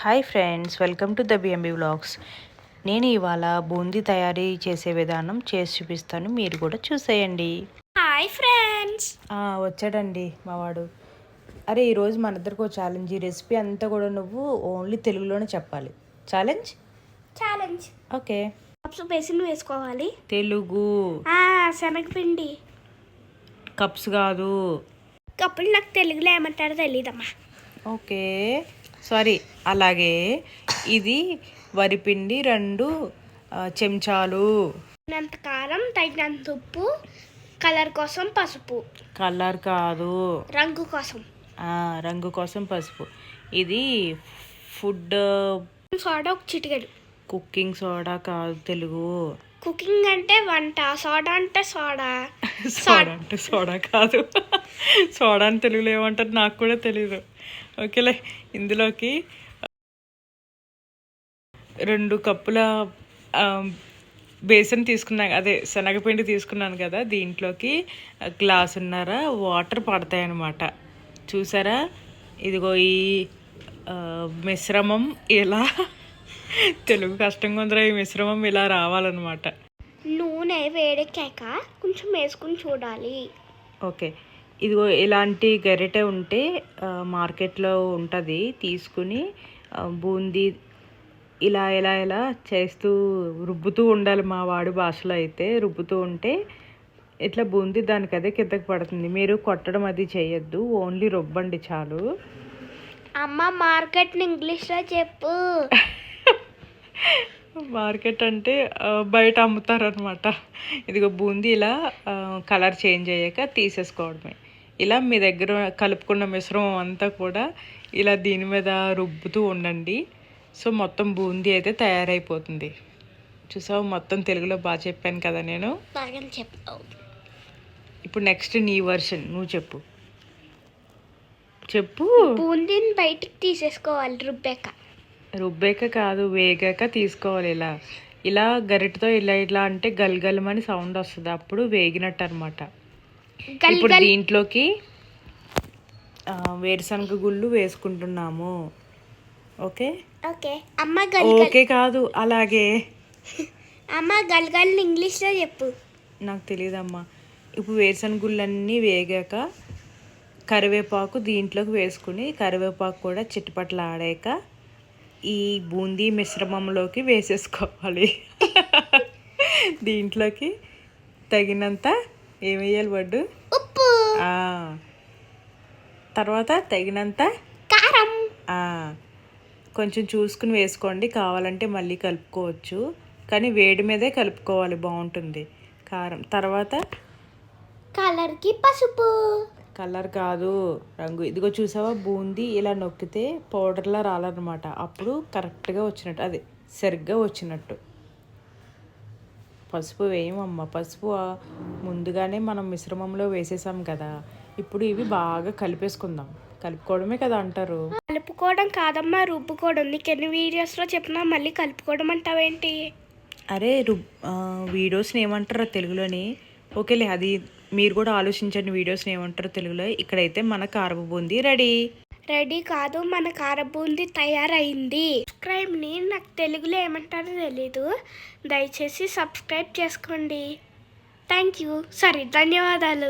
Hi friends, welcome to the BMB vlogs. నేను ఇవాళ బూందీ తయారీ చేసే విధానం చేసి చూపిస్తాను, మీరు కూడా చూసేయండి. Hi friends. వచ్చాడండి మావాడు. అరే ఈరోజు మన ఇద్దరికి ఒక ఛాలెంజ్. ఈ రెసిపీ అంతా కూడా నువ్వు ఓన్లీ తెలుగులోనే చెప్పాలి. ఛాలెంజ్. ఓకే. కప్స్ బేసిన్ వేసుకోవాలి. తెలుగు. శనగపిండి. కప్స్ కాదు. కప్పులు నాకు తెలుగులో ఏమంటారో తెలియదమ్మా. Okay sorry. అలాగే ఇది వరిపిండి 2 చెంచాలు, తగినంత కారం, తగినంత ఉప్పు, కలర్ కోసం పసుపు. కలర్ కాదు, రంగు కోసం. రంగు కోసం పసుపు. ఇది ఫుడ్ సోడా 1 చిటికెడు. కుకింగ్ సోడా కాదు, తెలుగు. కుకింగ్ అంటే వంట, సోడా అంటే సోడా. సోడా అంటే సోడా కాదు. సోడా అని తెలుగులో ఏమంటారు నాకు కూడా తెలీదు. ఓకేలే. ఇందులోకి 2 కప్పుల బేసన్ తీసుకున్నాను, అదే శనగపిండి తీసుకున్నాను కదా. దీంట్లోకి గ్లాసున్నర వాటర్ పడతాయి అన్నమాట. చూసారా? ఇదిగో ఈ మిశ్రమం ఇలా, తెలుగు కష్టంగా ఉందిరా, ఈ మిశ్రమం ఇలా రావాలన్నమాట. నూనె వేడెక్కాక కొంచెం వేసుకుని చూడాలి. ఓకే. ఇదిగో ఇలాంటి గరిటె ఉంటే మార్కెట్లో ఉంటుంది, తీసుకుని బూందీ ఇలా ఇలా ఇలా చేస్తూ రుబ్బుతూ ఉండాలి. మా వాడి భాషలో అయితే రుబ్బుతూ ఉంటే ఇట్లా బూందీ దానికి అదే కిందకి పడుతుంది. మీరు కొట్టడం అది చేయొద్దు, ఓన్లీ రుబ్బండి చాలు. అమ్మ మార్కెట్ని ఇంగ్లీష్లో చెప్పు. మార్కెట్ అంటే బయట అమ్ముతారనమాట. ఇదిగో బూందీ ఇలా కలర్ చేంజ్ అయ్యాక తీసేసుకోవడమే. ఇలా మీ దగ్గర కలుపుకున్న మిశ్రమం అంతా కూడా ఇలా దీని మీద రుబ్బుతూ ఉండండి. సో మొత్తం బూందీ అయితే తయారైపోతుంది. చూసావు, మొత్తం తెలుగులో బాగా చెప్పాను కదా నేను. ఇప్పుడు నెక్స్ట్ నీ వర్షన్, నువ్వు చెప్పు. బూందీని బయటకు తీసేసుకోవాలి రుబ్బాక కాదు, వేగాక తీసుకోవాలి. ఇలా ఇలా గరిటతో ఇలా ఇట్లా అంటే గల్గలమని సౌండ్ వస్తుంది, అప్పుడు వేగినట్టు అనమాట. ఇప్పుడు దీంట్లోకి వేరుశనగ గుళ్ళు వేసుకుంటున్నాము. ఓకే ఓకే కాదు, అలాగే. అమ్మ గల్గల్ ఇంగ్లీష్లో చెప్పు. నాకు తెలియదమ్మా. ఇప్పుడు వేరుశనగ గుళ్ళన్నీ వేగాక కరివేపాకు దీంట్లోకి వేసుకుని, కరివేపాకు కూడా చిట్టుపట్లు ఆడాక ఈ బూందీ మిశ్రమంలోకి వేసేసుకోవాలి. దీంట్లోకి తగినంత ఏమేయాలి వడ్డు? ఉప్పు. తర్వాత తగినంత కారం. కొంచెం చూసుకుని వేసుకోండి, కావాలంటే మళ్ళీ కలుపుకోవచ్చు, కానీ వేడి మీదే కలుపుకోవాలి, బాగుంటుంది కారం. తర్వాత కలర్కి పసుపు. కలర్ కాదు, రంగు. ఇదిగో చూసావా, బూందీ ఇలా నొక్కితే పౌడర్లా రాలన్నమాట, అప్పుడు కరెక్ట్గా వచ్చినట్టు, అది సరిగ్గా వచ్చినట్టు. పసుపు వేయమమ్మ. పసుపు ముందుగానే మనం మిశ్రమంలో వేసేసాం కదా. ఇప్పుడు ఇవి బాగా కలిపేసుకుందాం. కలుపుకోవడమే కదా అంటారు. కలుపుకోవడం కాదమ్మా, రుబ్బుకోవడం. నీకు ఎన్ని వీడియోస్లో చెప్పినా మళ్ళీ కలుపుకోవడం అంటావేంటి? అరే వీడియోస్ని ఏమంటారో తెలుగులోని. ఓకేలే, అది మీరు కూడా ఆలోచించండి, వీడియోస్ని ఏమంటారో తెలుగులో. ఇక్కడైతే మన కారపు బూందీ రెడీ కాదు, మన కార బూందీ తయారైంది. సబ్స్క్రైబ్ని నాకు తెలుగులో ఏమంటారో తెలీదు, దయచేసి సబ్స్క్రైబ్ చేసుకోండి. ధన్యవాదాలు.